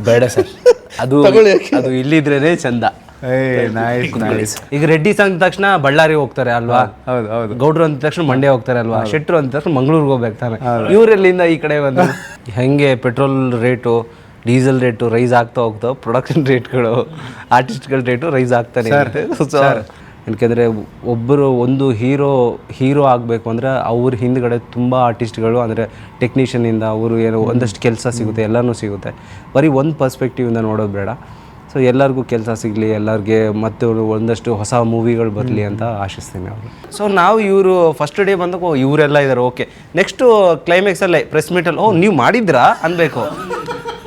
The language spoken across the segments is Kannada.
ಬೇಡ ಸರ್, ಅದು ಅದು ಇಲ್ಲಿದ್ರೇನೆ ಚಂದ. ಈಗ ರೆಡ್ಡಿ ಅಂದ ತಕ್ಷಣ ಬಳ್ಳಾರಿ ಹೋಗ್ತಾರೆ ಅಲ್ವಾ, ಗೌಡ್ರು ಅಂದ ತಕ್ಷಣ ಮಂಡ್ಯ ಹೋಗ್ತಾರೆ ಅಲ್ವಾ, ಶೆಟ್ರು ಅಂದ ತಕ್ಷಣ ಮಂಗಳೂರಿಗೆ ಹೋಗ್ಬೇಕು ತಾನೆ. ಇವರೆಲ್ಲಿಂದ ಈ ಕಡೆ ಬಂದು ಹೆಂಗೆ petrol rate, diesel rate rise ಆಗ್ತಾ ಹೋಗ್ತಾವೆ, ಪ್ರೊಡಕ್ಷನ್ ರೇಟ್ಗಳು, ಆರ್ಟಿಸ್ಟ್ಗಳ ರೇಟು ರೈಸ್ ಆಗ್ತಾನೆ ಇರುತ್ತೆ. ಸೊ ಯಾಕೆಂದರೆ ಒಂದು ಹೀರೋ ಆಗಬೇಕು ಅಂದರೆ ಅವ್ರ ಹಿಂದ್ಗಡೆ ತುಂಬ ಆರ್ಟಿಸ್ಟ್ಗಳು ಅಂದರೆ ಟೆಕ್ನಿಷಿಯನಿಂದ ಅವರು ಏನೋ ಒಂದಷ್ಟು ಕೆಲಸ ಸಿಗುತ್ತೆ, ಎಲ್ಲನೂ ಸಿಗುತ್ತೆ. ಬರೀ ಒಂದು ಪರ್ಸ್ಪೆಕ್ಟಿವಿಂದ ನೋಡೋದು ಬೇಡ. ಸೊ ಎಲ್ಲರಿಗೂ ಕೆಲಸ ಸಿಗಲಿ, ಎಲ್ಲರಿಗೆ ಮತ್ತು ಒಂದಷ್ಟು ಹೊಸ ಮೂವಿಗಳು ಬರಲಿ ಅಂತ ಆಶಿಸ್ತೀನಿ ಅವರು. ಸೊ ನಾವು ಇವರು ಫಸ್ಟ್ ಡೇ ಬಂದಾಗ ಇವರೆಲ್ಲ ಇದ್ದಾರೆ, ಓಕೆ. ನೆಕ್ಸ್ಟು ಕ್ಲೈಮ್ಯಾಕ್ಸಲ್ಲೇ ಪ್ರೆಸ್ ಮೀಟಲ್ಲಿ ನೀವು ಮಾಡಿದ್ರಾ ಅನ್ಬೇಕು.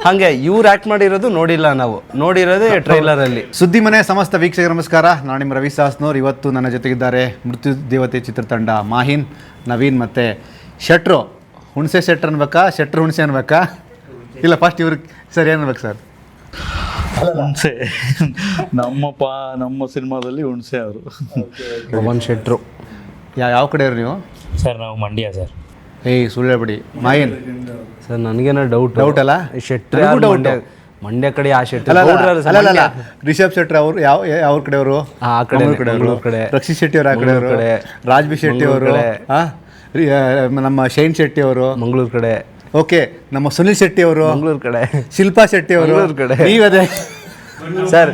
ಹಾಗೆ ಇವ್ರು ಆ್ಯಕ್ಟ್ ಮಾಡಿರೋದು ನೋಡಿಲ್ಲ, ನಾವು ನೋಡಿರೋದೇ ಟ್ರೈಲರಲ್ಲಿ. ಸುದ್ದಿ ಮನೆ ಸಮಸ್ತ ವೀಕ್ಷಕರ ನಮಸ್ಕಾರ. ನಾನು ನಿಮ್ಮ ರವಿ ಸಾಸ್ನೋರ್. ಇವತ್ತು ನನ್ನ ಜೊತೆಗಿದ್ದಾರೆ ಮೃತ್ಯು ದೇವತೆ ಚಿತ್ರತಂಡ ಮಾಹಿನ್, ನವೀನ್ ಮತ್ತು ಶೆಟ್ರು. ಹುಣಸೆ ಶೆಟ್ರು ಅನ್ಬೇಕಾ, ಶೆಟ್ರು ಹುಣಸೆ ಅನ್ಬೇಕಾ? ಇಲ್ಲ, ಫಸ್ಟ್ ಇವ್ರಿಗೆ ಸರಿ ಅನ್ಬೇಕು ಸರ್. ಹುಣಸೆ ನಮ್ಮ ಸಿನಿಮಾದಲ್ಲಿ ಹುಣಸೆ ಅವರು. ಪವನ್ ಶೆಟ್ರು. ಯಾವ ಕಡೆಯವ್ರು ನೀವು? ಸರ್ ನಾವು ಮಂಡ್ಯ ಸರ್. ಸುಳ್ಳು ಹೇಳ್ಬಿಡಿ. ಮಾಹಿನ್ ಸರ್ ನನಗೇನೋ ಡೌಟ್ ಅಲ್ಲ, ಶೆಟ್ರು ಮಂಡ್ಯ ಕಡೆ ಆ ಶೆಟ್ರು ಅಲ್ಲ, ರಿಷಬ್ ಶೆಟ್ಟಿ ಅವರು ಯಾವ ಕಡೆಯವರು? ಕಡೆ ರಕ್ಷಿತ್ ಶೆಟ್ಟಿ ಅವರು ಆ ಕಡೆಯವರು, ರಾಜ್ ಬಿ ಶೆಟ್ಟಿ ಅವರು, ನಮ್ಮ ಶೈನ್ ಶೆಟ್ಟಿ ಅವರು ಮಂಗಳೂರು ಕಡೆ, ಓಕೆ, ನಮ್ಮ ಸುನಿಲ್ ಶೆಟ್ಟಿ ಅವರು ಮಂಗಳೂರು ಕಡೆ, ಶಿಲ್ಪಾ ಶೆಟ್ಟಿ ಅವರು ಕಡೆ. ನೀವದೇ ಸರ್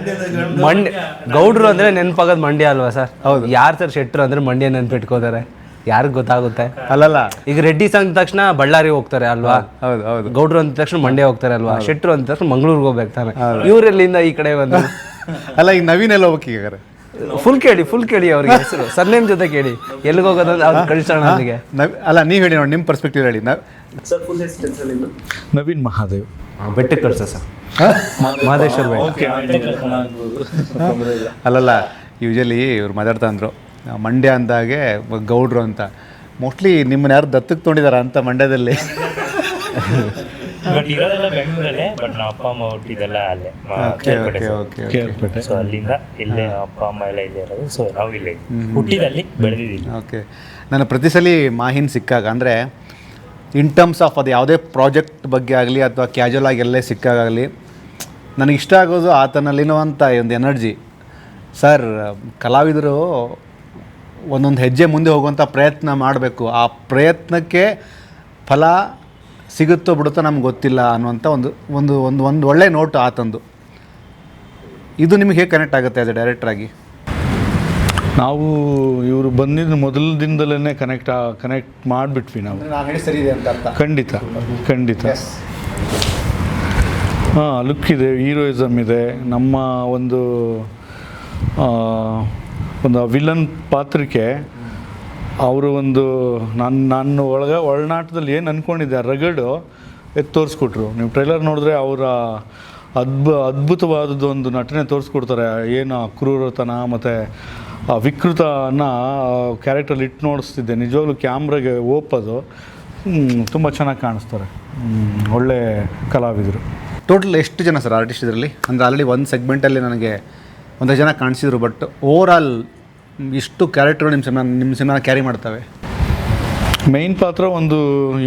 ಮಂಡ್ಯ ಗೌಡ್ರು ಅಂದರೆ ನೆನಪಾಗೋದು ಮಂಡ್ಯ ಅಲ್ವಾ ಸರ್? ಹೌದು. ಯಾರು ಸರ್ ಶೆಟ್ರು ಅಂದರೆ ಮಂಡ್ಯ ನೆನ್ಪಿಟ್ಕೋತಾರೆ, ಯಾರಿಗೆ ಗೊತ್ತಾಗುತ್ತೆ? ಅಲ್ಲಲ್ಲ, ಈಗ ರೆಡ್ಡಿ ಅಂದ ತಕ್ಷಣ ಬಳ್ಳಾರಿ ಹೋಗ್ತಾರೆ ಅಲ್ವಾ, ಗೌಡ್ರು ಅಂದ ತಕ್ಷಣ ಮಂಡ್ಯ ಹೋಗ್ತಾರೆ ಅಲ್ವಾ, ಶೆಟ್ರು ಅಂದ ತಕ್ಷಣ ಮಂಗಳೂರಿಗೆ ಹೋಗ್ಬೇಕು ತಾನೆ. ಇವರೆಲ್ಲಿಂದ ಈ ಕಡೆ ಬಂದು ಅಲ್ಲ, ಈಗ ನವೀನ್ ಎಲ್ಲ ಹೋಗ್ಬೇಕು. ಈಗ ಫುಲ್ ಕೇಳಿ ಅವ್ರಿಗೆ ಹೆಸರು ಸರ್ನೇಮ್ ಜೊತೆ ಕೇಳಿ ಎಲ್ಲಿಗೆ ಹೋಗೋದಂದ್ರೆ ಅವ್ರು ಕಳಿಸೋಣ ನನಗೆ. ಅಲ್ಲ, ನೀವು ಹೇಳಿ ನೋಡಿ, ನಿಮ್ಮ ಪರ್ಸ್ಪೆಕ್ಟಿವ್ ಹೇಳಿ. ನವೀನ್ ಮಹಾದೇವ್. ಬೆಟ್ಟಕ್ಕೆ ಕಳ್ಸ ಸರ್, ಮಹದೇಶ್ವರ ಬೆಟ್ಟ. ಅಲ್ಲಲ್ಲ, ಯೂಶಲಿ ಇವ್ರು ಮಾತಾಡ್ತಾ ಅಂದರು ಮಂಡ್ಯ ಅಂದಾಗೆ ಗೌಡ್ರು ಅಂತ. ಮೋಸ್ಟ್ಲಿ ನಿಮ್ಮನ್ನ ಯಾರು ದತ್ತಕ್ಕೆ ತೊಗೊಂಡಿದಾರ ಅಂತ ಮಂಡ್ಯದಲ್ಲಿ? ಬಟ್ ಇರೋದೆಲ್ಲ ಬೆಂಗಳೂರಲ್ಲೇ, ಬಟ್ ನಮ್ಮ ಅಪ್ಪ ಅಮ್ಮ ಹುಟ್ಟಿದೆಲ್ಲ ಅಲ್ಲೇ ಕೇಳ್ಪಟ್ಟೆ. ಸೊ ಅಲ್ಲಿಂದ ಇಲ್ಲೇ ಅಪ್ಪ ಅಮ್ಮ ಎಲ್ಲ ಇಲ್ಲೇ ಇರೋದು. ಸೊ ನಾವು ಇಲ್ಲೇ ಹುಟ್ಟಿದಲ್ಲಿ ಬೆಳೆದಿದ್ದೀವಿ. ಓಕೆ. ನಾನು ಪ್ರತಿ ಸಲ ಮಾಹಿನ್ ಸಿಕ್ಕಾಗ ಅಂದರೆ ಇನ್ ಟರ್ಮ್ಸ್ ಆಫ್ ಅದು ಯಾವುದೇ ಪ್ರಾಜೆಕ್ಟ್ ಬಗ್ಗೆ ಆಗಲಿ ಅಥವಾ ಕ್ಯಾಜುವಲ್ ಆಗಿ ಎಲ್ಲೇ ಸಿಕ್ಕಾಗಲಿ ನನಗೆ ಇಷ್ಟ ಆಗೋದು ಆತನಲ್ಲಿರುವಂಥ ಒಂದು ಎನರ್ಜಿ. ಸರ್, ಕಲಾವಿದರು ಒಂದೊಂದು ಹೆಜ್ಜೆ ಮುಂದೆ ಹೋಗುವಂಥ ಪ್ರಯತ್ನ ಮಾಡಬೇಕು. ಆ ಪ್ರಯತ್ನಕ್ಕೆ ಫಲ ಸಿಗುತ್ತೋ ಬಿಡುತ್ತೋ ನಮ್ಗೆ ಗೊತ್ತಿಲ್ಲ ಅನ್ನುವಂಥ ಒಂದು ಒಳ್ಳೆಯ ನೋಟು ಆತಂದು. ಇದು ನಿಮಗೆ ಹೇಗೆ ಕನೆಕ್ಟ್ ಆಗುತ್ತೆ ಆ್ಯಸ್ ಎ ಡೈರೆಕ್ಟ್ರಾಗಿ? ನಾವು ಇವರು ಬಂದಿದ್ದು ಮೊದಲ ದಿನದಲ್ಲೇ ಕನೆಕ್ಟ್ ಮಾಡಿಬಿಟ್ವಿ ನಾವು. ಸರಿ ಇದೆ ಅಂತ ಅರ್ಥ. ಖಂಡಿತ. ಹಾಂ, ಲುಕ್ ಇದೆ, ಹೀರೋಯಿಸಮ್ ಇದೆ. ನಮ್ಮ ಒಂದು ವಿಲನ್ ಪಾತ್ರಕ್ಕೆ ಅವರು ನಾನು ಒಳನಾಟದಲ್ಲಿ ಏನು ಅಂದ್ಕೊಂಡಿದ್ದೆ ರಗಡು ತೋರಿಸ್ಕೊಟ್ರು. ನೀವು ಟ್ರೈಲರ್ ನೋಡಿದ್ರೆ ಅವರ ಅದ್ಭುತವಾದದ್ದು ಒಂದು ನಟನೆ ತೋರಿಸ್ಕೊಡ್ತಾರೆ. ಏನು ಕ್ರೂರತನ ಮತ್ತು ವಿಕೃತನ ಕ್ಯಾರೆಕ್ಟ್ರಲ್ಲಿ ಇಟ್ಟು ನೋಡಿಸ್ತಿದ್ದೆ. ನಿಜವಾಗ್ಲೂ ಕ್ಯಾಮ್ರಾಗೆ ಓಪೋದು ತುಂಬ ಚೆನ್ನಾಗಿ ಕಾಣಿಸ್ತಾರೆ. ಒಳ್ಳೆ ಕಲಾವಿದರು. ಟೋಟಲ್ ಎಷ್ಟು ಜನ ಸರ್ ಆರ್ಟಿಸ್ಟ್ ಇದರಲ್ಲಿ? ಅಂದರೆ ಆಲ್ರೆಡಿ ಒಂದು ಸೆಗ್ಮೆಂಟಲ್ಲಿ ನನಗೆ ಒಂದಷ್ಟು ಜನ ಕಾಣಿಸಿದ್ರು, ಬಟ್ ಓವರ್ ಆಲ್ ಇಷ್ಟು ಕ್ಯಾರೆಕ್ಟರ್ಗಳು ನಿಮ್ಮ ಸಿನಿಮಾನ ಕ್ಯಾರಿ ಮಾಡ್ತವೆ? ಮೇಯ್ನ್ ಪಾತ್ರ ಒಂದು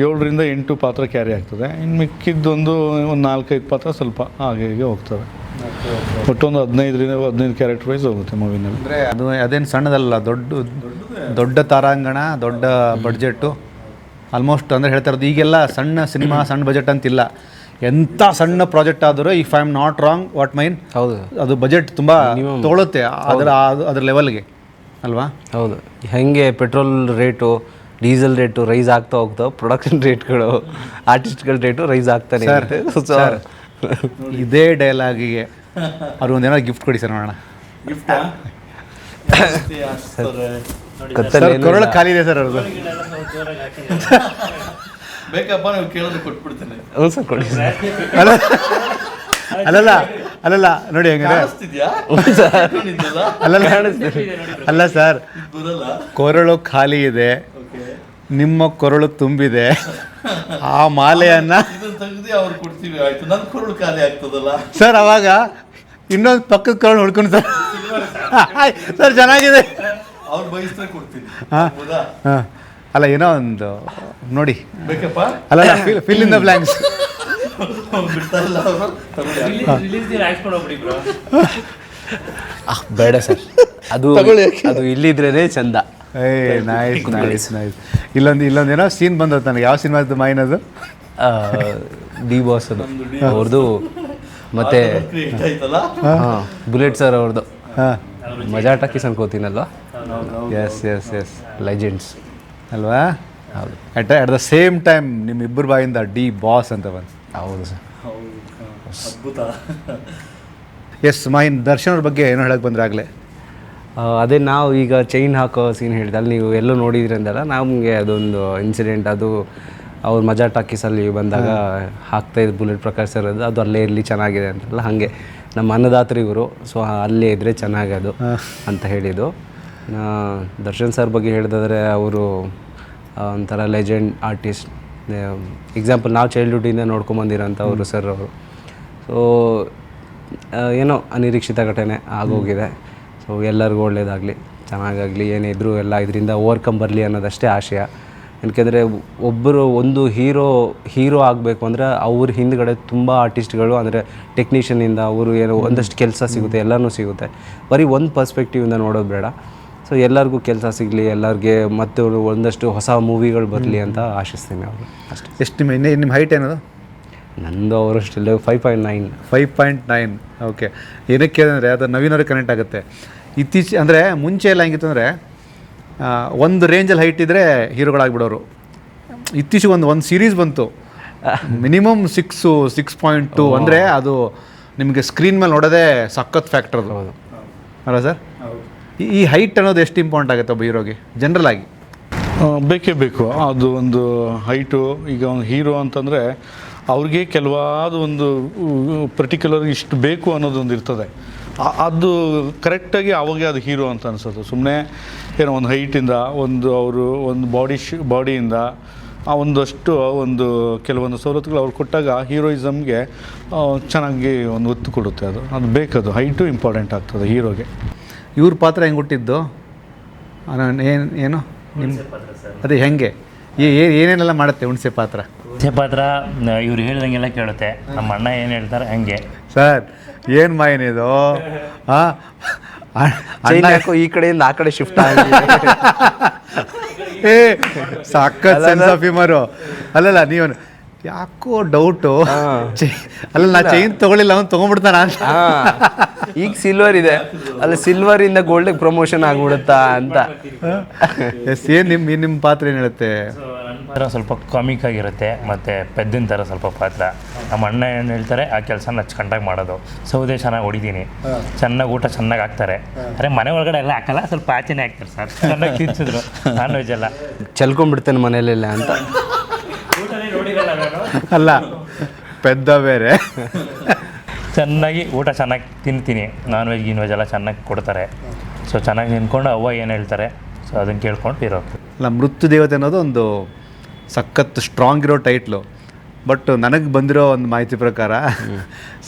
7ರಿಂದ 8 ಪಾತ್ರ ಕ್ಯಾರಿ ಆಗ್ತದೆ. ಇನ್ನು ಮಿಕ್ಕಿದ್ದೊಂದು 4-5 ಪಾತ್ರ ಸ್ವಲ್ಪ ಹಾಗೆ ಹೋಗ್ತವೆ. ಒಟ್ಟೊಂದು 15 ಕ್ಯಾರೆಕ್ಟರ್ ವೈಸ್ ಹೋಗುತ್ತೆ ಮೂವಿನಲ್ಲಿ. ಅಂದರೆ ಅದೇನು ಸಣ್ಣದಲ್ಲ, ದೊಡ್ಡ ತಾರಾಂಗಣ, ದೊಡ್ಡ ಬಡ್ಜೆಟ್ಟು ಆಲ್ಮೋಸ್ಟ್. ಅಂದರೆ ಹೇಳ್ತಾ ಇರೋದು ಈಗೆಲ್ಲ ಸಣ್ಣ ಸಿನಿಮಾ ಸಣ್ಣ ಬಜೆಟ್ ಅಂತಿಲ್ಲ. ಎಂಥ ಸಣ್ಣ ಪ್ರಾಜೆಕ್ಟ್ ಆದರೂ, if I am not wrong what main, ಹೌದು, ಅದು ಬಜೆಟ್ ತುಂಬ ತೊಗೊಳುತ್ತೆ ಅದರ ಲೆವೆಲ್ಗೆ ಅಲ್ವಾ? ಹೌದು. ಹೆಂಗೆ petrol rate, diesel rate rise ಆಗ್ತಾ ಹೋಗ್ತಾವೆ, ಪ್ರೊಡಕ್ಷನ್ ರೇಟ್ಗಳು, ಆರ್ಟಿಸ್ಟ್ಗಳ ರೇಟು ರೈಸ್ ಆಗ್ತಾನೆ ಇರುತ್ತೆ. ಸರ್, ಇದೇ ಡೈಲಾಗಿಗೆ ಅವ್ರು ಒಂದೇನೋ ಗಿಫ್ಟ್ ಕೊಡಿ ಸರ್, ನೋಡೋಣ. ಕೊರಳ ಖಾಲಿ ಇದೆ ಸರ್ ಅವ್ರದ್ದು. ಬೇಕಪ್ಪ, ನೀವು ಕೇಳಿದ್ರೆ ಕೊಟ್ಬಿಡ್ತೇನೆ. ಹ್ಞೂ ಸರ್, ಕೊಡಿ. ಅಲ್ಲಲ್ಲ ನೋಡಿ ಹೆಂಗಂದ್ರೆ ಅಲ್ಲ ಸರ್, ಕೊರಳು ಖಾಲಿ ಇದೆ, ನಿಮ್ಮ ಕೊರಳು ತುಂಬಿದೆ, ಆ ಮಾಲೆಯನ್ನ ಸರ್ ಅವಾಗ ಇನ್ನೊಂದು ಪಕ್ಕದ ಕೊರಳು ಹುಡ್ಕೊಂಡು ಸರ್. ಸರ್ ಚೆನ್ನಾಗಿದೆ. ಅಲ್ಲ ಏನೋ ಒಂದು ನೋಡಿ ಅಲ್ಲ ಫಿಲ್ ಇನ್ ದ ಬ್ಲ್ಯಾಂಕ್ಸ್. ಬೇಡ ಸರ್, ಅದು ಅದು ಇಲ್ಲಿದ್ರೇನೆ ಚಂದ. Nice nice nice. ಇಲ್ಲೊಂದು ಏನೋ ಸೀನ್ ಬಂದದ್ದು ನನಗೆ. ಯಾವ ಸಿನಿಮಾ ಅದು ಮೈನದು? ಡಿ ಬಾಸ್ ಅದು ಅವ್ರದ್ದು, ಮತ್ತೆ ಬುಲೆಟ್ ಸರ್ ಅವ್ರದ್ದು ಮಜಾ ಟಾಕೀಸ್ ಅನ್ಕೋತೀನಲ್ವಾ. ಎಸ್ ಎಸ್ ಎಸ್, ಲೆಜೆಂಡ್ಸ್ ಅಲ್ವಾ? ಹೌದು. ಅಟ್ ದ ಸೇಮ್ ಟೈಮ್ ನಿಮ್ಮಿಬ್ಬರ ಬಾಯಿಂದ ಡಿ ಬಾಸ್ ಅಂತ ಬಂತು. ಹೌದು ಸರ್. ಎಸ್ ಮಾಹಿನ್, ದರ್ಶನ್ ಅವ್ರ ಬಗ್ಗೆ ಏನೋ ಹೇಳಕ್ಕೆ ಬಂದ್ರೆ ಆಗಲೇ ಅದೇ ನಾವು ಈಗ ಚೈನ್ ಹಾಕೋ ಸೀನ್ ಹೇಳಿದಲ್ಲಿ ನೀವು ಎಲ್ಲೋ ನೋಡಿದ್ರಿ ಅಂದಲ್ಲ, ನಮಗೆ ಅದೊಂದು ಇನ್ಸಿಡೆಂಟ್. ಅದು ಅವ್ರು ಮಜಾ ಟಾಕೀಸಲ್ಲಿ ಬಂದಾಗ ಹಾಕ್ತಾಯಿದ್ದು ಬುಲೆಟ್ ಪ್ರಕಾಶ್ ಸರ್ ಅದು ಅಲ್ಲೇ ಇರಲಿ ಚೆನ್ನಾಗಿದೆ ಅಂತಲ್ಲ, ಹಾಗೆ ನಮ್ಮ ಅನ್ನದಾತರು ಇವರು. ಸೊ ಅಲ್ಲೇ ಇದ್ದರೆ ಚೆನ್ನಾಗದು ಅಂತ ಹೇಳಿದ್ದು. ದರ್ಶನ್ ಸರ್ ಬಗ್ಗೆ ಹೇಳಿದ್ರೆ ಅವರು ಒಂಥರ ಲೆಜೆಂಡ್ ಆರ್ಟಿಸ್ಟ್. ಎಕ್ಸಾಂಪಲ್ ನಾವು ಚೈಲ್ಡ್ಹುಡ್ಡಿಂದ ನೋಡ್ಕೊಂಬಂದಿರೋಂಥ ಅವರು ಸರ್ ಅವರು. ಸೊ ಏನೋ ಅನಿರೀಕ್ಷಿತ ಘಟನೆ ಆಗೋಗಿದೆ. ಸೊ ಎಲ್ಲರಿಗೂ ಒಳ್ಳೆಯದಾಗಲಿ, ಚೆನ್ನಾಗಾಗಲಿ, ಏನೇ ಇದ್ದರೂ ಎಲ್ಲ ಇದರಿಂದ ಓವರ್ಕಮ್ ಬರಲಿ ಅನ್ನೋದಷ್ಟೇ ಆಶಯ. ಯಾಕೆಂದರೆ ಒಂದು ಹೀರೋ ಆಗಬೇಕು ಅಂದರೆ ಅವ್ರ ಹಿಂದ್ಗಡೆ ತುಂಬ ಆರ್ಟಿಸ್ಟ್ಗಳು, ಅಂದರೆ ಟೆಕ್ನಿಷಿಯನಿಂದ ಅವರು ಏನೋ ಒಂದಷ್ಟು ಕೆಲಸ ಸಿಗುತ್ತೆ, ಎಲ್ಲನೂ ಸಿಗುತ್ತೆ. ಬರೀ ಒಂದು ಪರ್ಸ್ಪೆಕ್ಟಿವಿಂದ ನೋಡೋದು ಬೇಡ. ಸೊ ಎಲ್ಲರಿಗೂ ಕೆಲಸ ಸಿಗಲಿ, ಎಲ್ಲರಿಗೆ ಮತ್ತು ಒಂದಷ್ಟು ಹೊಸ ಮೂವಿಗಳು ಬರಲಿ ಅಂತ ಆಶಿಸ್ತೀನಿ ಅವರು ಅಷ್ಟೇ. ಎಷ್ಟು ನಿಮ್ಮ ಹೈಟ್ ಏನದು? ನಂದು ಅವರಷ್ಟೆಲ್ಲ 5.9. 5.9. ಓಕೆ. ಏನಕ್ಕೆ ಅಂದರೆ ಅದು ನವೀನವ್ರಿಗೆ ಕನೆಕ್ಟ್ ಆಗುತ್ತೆ. ಅಂದರೆ ಮುಂಚೆ ಎಲ್ಲ ಹೆಂಗಿತ್ತು ಅಂದರೆ ಒಂದು ರೇಂಜಲ್ಲಿ ಹೈಟ್ ಇದ್ದರೆ ಹೀರೋಗಳಾಗ್ಬಿಡೋರು. ಇತ್ತೀಚೆಗೆ ಒಂದು ಸೀರೀಸ್ ಬಂತು, ಮಿನಿಮಮ್ 6.2 ಅಂದರೆ ಅದು ನಿಮಗೆ ಸ್ಕ್ರೀನ್ ಮೇಲೆ ನೋಡೋದೇ ಸಖತ್ ಫ್ಯಾಕ್ಟರ್ ಅದು ಅಲ್ಲ ಸರ್? ಈ ಹೈಟ್ ಅನ್ನೋದು ಎಷ್ಟು ಇಂಪಾರ್ಟೆಂಟ್ ಆಗುತ್ತೆ ಒಬ್ಬ ಹೀರೋಗೆ ಜನರಲ್ ಆಗಿ? ಬೇಕೇ ಬೇಕು ಅದು ಒಂದು ಹೈಟು. ಈಗ ಒಂದು ಹೀರೋ ಅಂತಂದರೆ ಅವ್ರಿಗೆ ಕೆಲವಾದ ಒಂದು ಪರ್ಟಿಕ್ಯುಲರ್ ಇಷ್ಟು ಬೇಕು ಅನ್ನೋದೊಂದು ಇರ್ತದೆ. ಅದು ಕರೆಕ್ಟಾಗಿ ಅವಾಗೆ ಅದು ಹೀರೋ ಅಂತ ಅನಿಸೋದು. ಸುಮ್ಮನೆ ಏನೋ ಒಂದು ಹೈಟಿಂದ ಅವರು ಒಂದು ಬಾಡಿಯಿಂದ ಆ ಒಂದಷ್ಟು ಕೆಲವೊಂದು ಸವಲತ್ತುಗಳು ಅವ್ರು ಕೊಟ್ಟಾಗ ಹೀರೋಯಿಸಮ್ಗೆ ಚೆನ್ನಾಗಿ ಒಂದು ಒತ್ತು ಕೊಡುತ್ತೆ. ಅದು ಬೇಕದು ಹೈಟು ಇಂಪಾರ್ಟೆಂಟ್ ಆಗ್ತದೆ ಹೀರೋಗೆ. ಇವ್ರ ಪಾತ್ರ ಹೆಂಗೆ ಹುಟ್ಟಿದ್ದು? ಏನು ನಿಮ್ಮ ಅದೇ ಹೆಂಗೆ ಏನೇನೆಲ್ಲ ಮಾಡುತ್ತೆ ಹುಣಸೆ ಪಾತ್ರ? ಹುಣಸೆ ಪಾತ್ರ ಇವ್ರು ಹೇಳ್ದಂಗೆಲ್ಲ ಕೇಳುತ್ತೆ. ನಮ್ಮ ಅಣ್ಣ ಏನು ಹೇಳ್ತಾರೆ ಹಂಗೆ. ಸರ್ ಏನು ಮಾಯನಿದು? ಯಾಕೋ ಈ ಕಡೆಯಿಂದ ಆ ಕಡೆ ಶಿಫ್ಟ್ ಆಗಿ ಸಖತ್ ಸೆನ್ಸ್ ಆಫ್ ಹ್ಯೂಮರು. ಅಲ್ಲಲ್ಲ ನೀವು ಯಾಕೋ ಡೌಟು. ಅಲ್ಲ ನಾ ಚೈನ್ ತೊಗೊಳ್ಳಿಲ್ಲ, ಅವ್ನು ತೊಗೊಂಡ್ಬಿಡ್ತಾನ ಅಂತ. ಈಗ ಸಿಲ್ವರ್ ಇದೆ, ಅಲ್ಲ ಸಿಲ್ವರಿಂದ ಗೋಲ್ಡಿಗೆ ಪ್ರಮೋಷನ್ ಆಗ್ಬಿಡುತ್ತಾ ಅಂತ. ಎಸ್, ಏನು ನಿಮ್ಮ ಪಾತ್ರ ಏನು ಹೇಳುತ್ತೆ? ಪಾತ್ರ ಸ್ವಲ್ಪ ಕಾಮಿಕ್ ಆಗಿರುತ್ತೆ, ಮತ್ತು ಪೆದ್ದಿನ ಥರ ಸ್ವಲ್ಪ ಪಾತ್ರ. ನಮ್ಮ ಅಣ್ಣ ಏನು ಹೇಳ್ತಾರೆ ಆ ಕೆಲಸ ನಚ್ಕಂಟಾಗಿ ಮಾಡೋದು. ಸೌದೆ ಚೆನ್ನಾಗಿ ಹೊಡಿತೀನಿ, ಚೆನ್ನಾಗಿ ಊಟ ಚೆನ್ನಾಗಿ ಹಾಕ್ತಾರೆ. ಅರೆ ಮನೆ ಒಳಗಡೆ ಎಲ್ಲ ಹಾಕಲ್ಲ, ಸ್ವಲ್ಪ ಆಚೆನೇ ಹಾಕ್ತಾರೆ ಸರ್. ಚೆನ್ನಾಗಿ ತಿನ್ಸಿದ್ರು ನಾನ್ ವೆಜ್ ಎಲ್ಲ. ಚೆಲ್ಕೊಂಡ್ಬಿಡ್ತೇನೆ ಮನೇಲೆಲ್ಲ ಅಂತ. ಅಲ್ಲ ಪೆದ್ದ ಬೇರೆ. ಚೆನ್ನಾಗಿ ಊಟ ಚೆನ್ನಾಗಿ ತಿಂತೀನಿ, ನಾನ್ ವೆಜ್ ಗಿನ್ ವೆಜ್ ಎಲ್ಲ ಚೆನ್ನಾಗಿ ಕೊಡ್ತಾರೆ. ಸೊ ಚೆನ್ನಾಗಿ ತಿನ್ಕೊಂಡು ಅವ್ವ ಏನು ಹೇಳ್ತಾರೆ ಸೊ ಅದನ್ನು ಕೇಳ್ಕೊಂಡು ಇರೋ. ಅಲ್ಲ, ಮೃತ್ಯು ದೇವತೆ ಅನ್ನೋದು ಒಂದು ಸಖತ್ ಸ್ಟ್ರಾಂಗ್ ಇರೋ ಟೈಟ್ಲು. ಬಟ್ ನನಗೆ ಬಂದಿರೋ ಒಂದು ಮಾಹಿತಿ ಪ್ರಕಾರ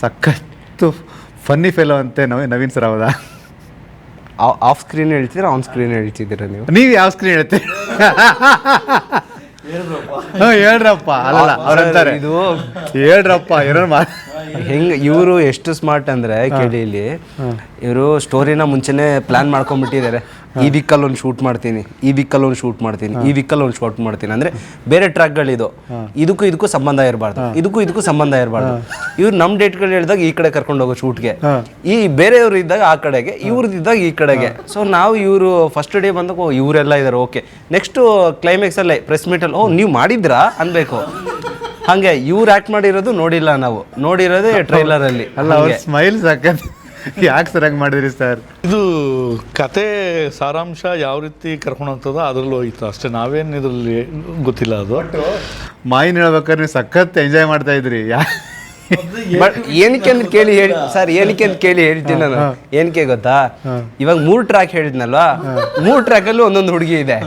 ಸಖತ್ತು ಫನ್ನಿ ಫೆಲೋ ಅಂತೆ ನವೀನ್ ಸರ್. ಹೌದಾ? ಆಫ್ ಸ್ಕ್ರೀನ್ ಹೇಳ್ತೀರಾ ಆನ್ ಸ್ಕ್ರೀನ್ ಹೇಳ್ತಿದ್ದೀರಾ ನೀವು? ನೀವು ಯಾವ ಸ್ಕ್ರೀನ್ ಹೇಳ್ತೀರಿ? ಹೇಳ್ರಪ್ಪ. ಅಲ್ಲ ಅವ್ರಂತಾರೆ ಇದು ಹೇಳ್ರಪ್ಪ ಏನೋ ಹೆಂಗೆ ಇವರು ಎಷ್ಟು ಸ್ಮಾರ್ಟ್ ಅಂದರೆ ಕೇಳಿ, ಇಲ್ಲಿ ಇವರು ಸ್ಟೋರಿನ ಮುಂಚೆನೇ ಪ್ಲ್ಯಾನ್ ಮಾಡ್ಕೊಂಡ್ಬಿಟ್ಟಿದ್ದಾರೆ. ಈ ವಿಕ್ಕಲ್ಲಿ ಒಂದು ಶೂಟ್ ಮಾಡ್ತೀನಿ, ಈ ವಿಕ್ಕಲ್ಲಿ ಒಂದು ಶೂಟ್ ಮಾಡ್ತೀನಿ, ಈ ವಿಕ್ಕಲ್ಲಿ ಒಂದು ಶೂಟ್ ಮಾಡ್ತೀನಿ. ಅಂದರೆ ಬೇರೆ ಟ್ರ್ಯಾಕ್ಗಳಿದು, ಇದಕ್ಕೂ ಸಂಬಂಧ ಇರಬಾರ್ದು, ಇದಕ್ಕೂ ಸಂಬಂಧ ಇರಬಾರ್ದು. ಇವ್ರು ನಮ್ಮ ಡೇಟ್ಗಳು ಹೇಳಿದಾಗ ಈ ಕಡೆ ಕರ್ಕೊಂಡು ಹೋಗೋ ಶೂಟ್ಗೆ, ಈ ಬೇರೆಯವರು ಇದ್ದಾಗ ಆ ಕಡೆಗೆ, ಇವ್ರದ್ದಿದ್ದಾಗ ಈ ಕಡೆಗೆ. ಸೊ ನಾವು ಇವರು ಫಸ್ಟ್ ಡೇ ಬಂದಾಗ ಇವರೆಲ್ಲ ಇದ್ದಾರೆ, ಓಕೆ. ನೆಕ್ಸ್ಟು ಕ್ಲೈಮ್ಯಾಕ್ಸಲ್ಲೇ ಪ್ರೆಸ್ ಮೀಟಲ್ಲಿ ನೀವು ಮಾಡಿದ್ರಾ ಅನ್ಬೇಕು. ಹಾಗೆ ಇವ್ರು ಆ್ಯಕ್ಟ್ ಮಾಡಿರೋದು ನೋಡಿಲ್ಲ, ನಾವು ನೋಡಿರೋದೇ ಟ್ರೈಲರಲ್ಲಿ. ಅಲ್ಲ ಅವ್ರ ಸ್ಮೈಲ್ ಸಾಕಂತ. ಯಾಕೆ ಸರ್ ಹಂಗೆ ಮಾಡಿದ್ರಿ ಸರ್? ಇದು ಕತೆ ಸಾರಾಂಶ ಯಾವ ರೀತಿ ಕರ್ಕೊಂಡು ಹೋಗ್ತದೋ ಅದರಲ್ಲೂ ಹೋಯ್ತು ಅಷ್ಟೇ. ನಾವೇನು ಇದರಲ್ಲಿ ಗೊತ್ತಿಲ್ಲ. ಅದು ಮಾಯಿನ್ ಹೇಳ್ಬೇಕಾದ್ರೆ ನೀವು ಸಖತ್ ಎಂಜಾಯ್ ಮಾಡ್ತಾ ಇದ್ರಿ. ಬಟ್ ಏನಕ್ಕೆ ಅಂತ ಕೇಳಿ ಹೇಳಿ ಸರ್, ಏನಕ್ಕೆ ಅಂತ ಕೇಳಿ ಹೇಳ್ತೀನಿ ನಾನು. ಏನಕ್ಕೆ ಗೊತ್ತಾ, ಇವಾಗ 3 ಟ್ರ್ಯಾಕ್ ಹೇಳಿದ್ನಲ್ವಾ, 3 ಟ್ರ್ಯಾಕಲ್ಲೂ ಒಂದೊಂದು ಹುಡುಗಿ ಇದೆ.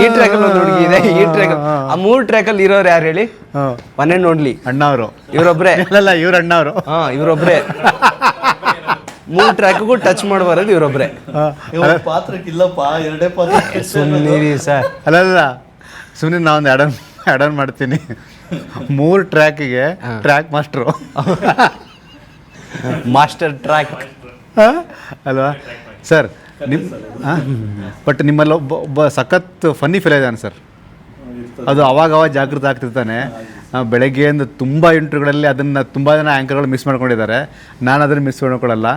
ಈ ಟ್ರ್ಯಾಕಲ್ಲಿ ಒಂದು ಹುಡುಗಿ ಇದೆ, ಈ ಟ್ರ್ಯಾಕ್. ಆ 3 ಟ್ರ್ಯಾಕಲ್ಲಿ ಇರೋರು ಯಾರು ಹೇಳಿ? ಒನ್ ಅಂಡ್ ಓನ್ಲಿ ಅಣ್ಣವರು. ಇವರೊಬ್ರೆ. ಇಲ್ಲ ಇವ್ರ ಅಣ್ಣವರು. ಇವರೊಬ್ರೆ. 3 ಟ್ರ್ಯಾಕ್ಗೂ ಟಚ್ ಮಾಡಬಾರದು ಇವರೊಬ್ಬರೇ. ಪಾತ್ರಕ್ಕಿಲ್ಲಪ್ಪ, ಎರಡೇ ಪಾತ್ರ. ಸುಮ್ಮನಿರಿ ಸರ್. ಅಲ್ಲ ಸುಮ್ಮನೆ ನಾವೊಂದು ಆ್ಯಡ್ ಆನ್ ಮಾಡ್ತೀನಿ. 3 ಟ್ರ್ಯಾಕಿಗೆ ಟ್ರ್ಯಾಕ್ ಮಾಸ್ಟ್ರು ಮಾಸ್ಟರ್ ಟ್ರ್ಯಾಕ್ ಅಲ್ವಾ ಸರ್? ಬಟ್ ನಿಮ್ಮಲ್ಲಿ ಒಬ್ಬ ಸಖತ್ ಫನ್ನಿ ಫಿಲ್ ಇದ್ದಾನೆ ಸರ್. ಅದು ಅವಾಗ ಜಾಗೃತ ಆಗ್ತಿರ್ತಾನೆ. ಬೆಳಗ್ಗೆಯಿಂದ ತುಂಬ ಇಂಟರ್ವ್ಯೂಗಳಲ್ಲಿ ಅದನ್ನು ತುಂಬ ಜನ ಆ್ಯಂಕರ್ಗಳು ಮಿಸ್ ಮಾಡ್ಕೊಂಡಿದ್ದಾರೆ. ನಾನು ಅದನ್ನು ಮಿಸ್ ಮಾಡ್ಕೊಳ್ಳಲ್ಲ.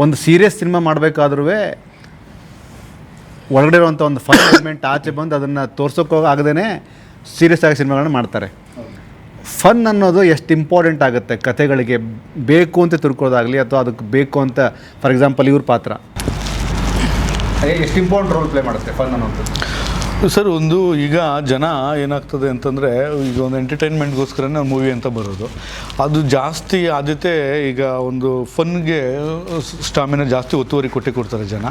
ಒಂದು ಸೀರಿಯಸ್ ಸಿನಿಮಾ ಮಾಡಬೇಕಾದ್ರೂ ಒಳಗಡೆ ಇರುವಂಥ ಒಂದು ಫನ್ ಎಲಿಮೆಂಟ್ ಆಚೆ ಬಂದು ಅದನ್ನು ತೋರ್ಸೋಕೆ ಆಗದೇ ಸೀರಿಯಸ್ ಆಗಿ ಸಿನಿಮಾಗಳನ್ನ ಮಾಡ್ತಾರೆ. ಫನ್ ಅನ್ನೋದು ಎಷ್ಟು ಇಂಪಾರ್ಟೆಂಟ್ ಆಗುತ್ತೆ ಕಥೆಗಳಿಗೆ, ಬೇಕು ಅಂತ ತಿಳ್ಕೊಳ್ಳೋದಾಗಲಿ ಅಥವಾ ಅದಕ್ಕೆ ಬೇಕು ಅಂತ. ಫಾರ್ ಎಕ್ಸಾಂಪಲ್ ಇವ್ರ ಪಾತ್ರ ಎಷ್ಟು ಇಂಪಾರ್ಟೆಂಟ್ ರೋಲ್ ಪ್ಲೇ ಮಾಡುತ್ತೆ ಫನ್ ಅನ್ನೋದು ಸರ್. ಒಂದು ಈಗ ಜನ ಏನಾಗ್ತದೆ ಅಂತಂದರೆ, ಈಗ ಒಂದು ಎಂಟರ್ಟೈನ್ಮೆಂಟ್ಗೋಸ್ಕರನೇ ಒಂದು ಮೂವಿ ಅಂತ ಬರೋದು. ಅದು ಜಾಸ್ತಿ ಆದ್ಯತೆ ಈಗ ಒಂದು ಫನ್ಗೆ ಸ್ಟಾಮಿನ ಜಾಸ್ತಿ ಒತ್ತುವರಿ ಕೊಡ್ತಾರೆ ಜನ.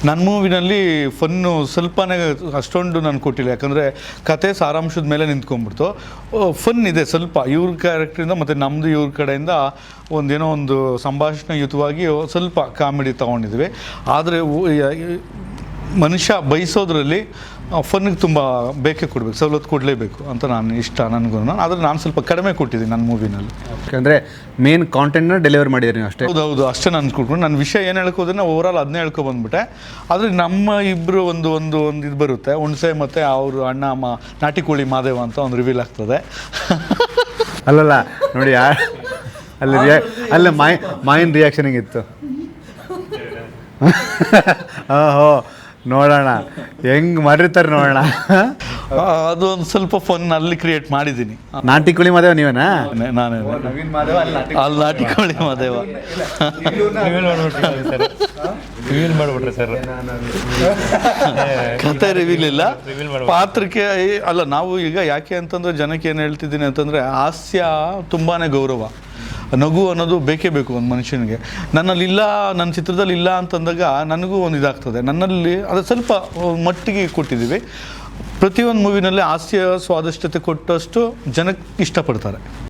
ನನ್ನ ಮೂವಿನಲ್ಲಿ ಫನ್ನು ಸ್ವಲ್ಪನೇ ಅಷ್ಟೊಂದು ನಾನು ಕೊಟ್ಟಿಲ್ಲ, ಯಾಕಂದರೆ ಕತೆ ಸಾರಾಂಶದ ಮೇಲೆ ನಿಂತ್ಕೊಂಡ್ಬಿಡ್ತು. ಫನ್ ಇದೆ ಸ್ವಲ್ಪ ಇವ್ರ ಕ್ಯಾರೆಕ್ಟ್ರಿಂದ, ಮತ್ತು ನಮ್ಮದು ಇವ್ರ ಕಡೆಯಿಂದ ಒಂದೇನೋ ಒಂದು ಸಂಭಾಷಣೆಯುತವಾಗಿ ಸ್ವಲ್ಪ ಕಾಮಿಡಿ ತೊಗೊಂಡಿದ್ವಿ. ಆದರೆ ಮನುಷ್ಯ ಬಯಸೋದ್ರಲ್ಲಿ ಫನ್ನಿಗೆ ತುಂಬ ಬೇಕೇ ಕೊಡಬೇಕು, ಸವಲತ್ತು ಕೊಡಲೇಬೇಕು ಅಂತ ನಾನು ಇಷ್ಟ ನನಗೂ. ಆದರೆ ನಾನು ಸ್ವಲ್ಪ ಕಡಿಮೆ ಕೊಟ್ಟಿದ್ದೀನಿ ನನ್ನ ಮೂವಿನಲ್ಲಿ. ಯಾಕಂದರೆ ಮೇನ್ ಕಾಂಟೆಂಟ್ನ ಡೆಲಿವರ್ ಮಾಡಿದ್ದೀರಿ ನೀವು ಅಷ್ಟೇ. ಹೌದು, ಅಷ್ಟೇ ನಾನು ಕೊಟ್ಕೊಂಡು ನನ್ನ ವಿಷಯ ಏನು ಹೇಳ್ಕೋದ್ರೆ ಓವರಾಲ್ ಅದನ್ನೇ ಹೇಳ್ಕೊಬಂದ್ಬಿಟ್ಟೆ. ಆದರೆ ನಮ್ಮ ಇಬ್ಬರು ಒಂದು ಇದು ಬರುತ್ತೆ, ಹುಣಸೆ ಮತ್ತು ಅವರು ಅಣ್ಣ ನಾಟಿ ಕೋಳಿ ಮಾದೇವ ಅಂತ ಒಂದು ರಿವೀಲ್ ಆಗ್ತದೆ. ಅಲ್ಲಲ್ಲ ನೋಡಿ, ಅಲ್ಲಿ ಮಾಯಿನ ರಿಯಾಕ್ಷನ್ ಹೆಂಗಿತ್ತು? ಓಹೋ ನೋಡೋಣ ಹೆಂಗೆ ಮಾಡಿರ್ತಾರೆ ನೋಡೋಣ. ಅದು ಒಂದು ಸ್ವಲ್ಪ ಫನ್ ಅಲ್ಲಿ ಕ್ರಿಯೇಟ್ ಮಾಡಿದ್ದೀನಿ. ನಾಟಿ ಕೋಳಿ ಮಾದೇವ ನೀವೇನಾ? ನಾನೇ ಅಲ್ಲಿ ನಾಟಿ ಕೋಳಿ ಮಾದೇವ ರಿವೀಲ್ ಮಾಡಿಬಿಟ್ರೆ ಸರ್. ಕತೆ ರಿವೀಲ್ ಇಲ್ಲ, ಪಾತ್ರಕ್ಕೆ ಅಲ್ಲ. ನಾವು ಈಗ ಯಾಕೆ ಅಂತಂದ್ರೆ ಜನಕ್ಕೆ ಏನು ಹೇಳ್ತಿದ್ದೀನಿ ಅಂತಂದರೆ, ಹಾಸ್ಯ ತುಂಬಾ ಗೌರವ, ನಗು ಅನ್ನೋದು ಬೇಕೇ ಬೇಕು ಒಂದು ಮನುಷ್ಯನಿಗೆ. ನನ್ನಲ್ಲಿ ಇಲ್ಲ, ನನ್ನ ಚಿತ್ರದಲ್ಲಿ ಇಲ್ಲ ಅಂತಂದಾಗ ನನಗೂ ಒಂದು ಇದಾಗ್ತದೆ. ನನ್ನಲ್ಲಿ ಅದು ಸ್ವಲ್ಪ ಮಟ್ಟಿಗೆ ಕೊಟ್ಟಿದ್ದೀವಿ. ಪ್ರತಿಯೊಂದು ಮೂವಿನಲ್ಲಿ ಹಾಸ್ಯ ಸ್ವಾದಿಷ್ಟತೆ ಕೊಟ್ಟಷ್ಟು ಜನಕ್ಕೆ ಇಷ್ಟಪಡ್ತಾರೆ.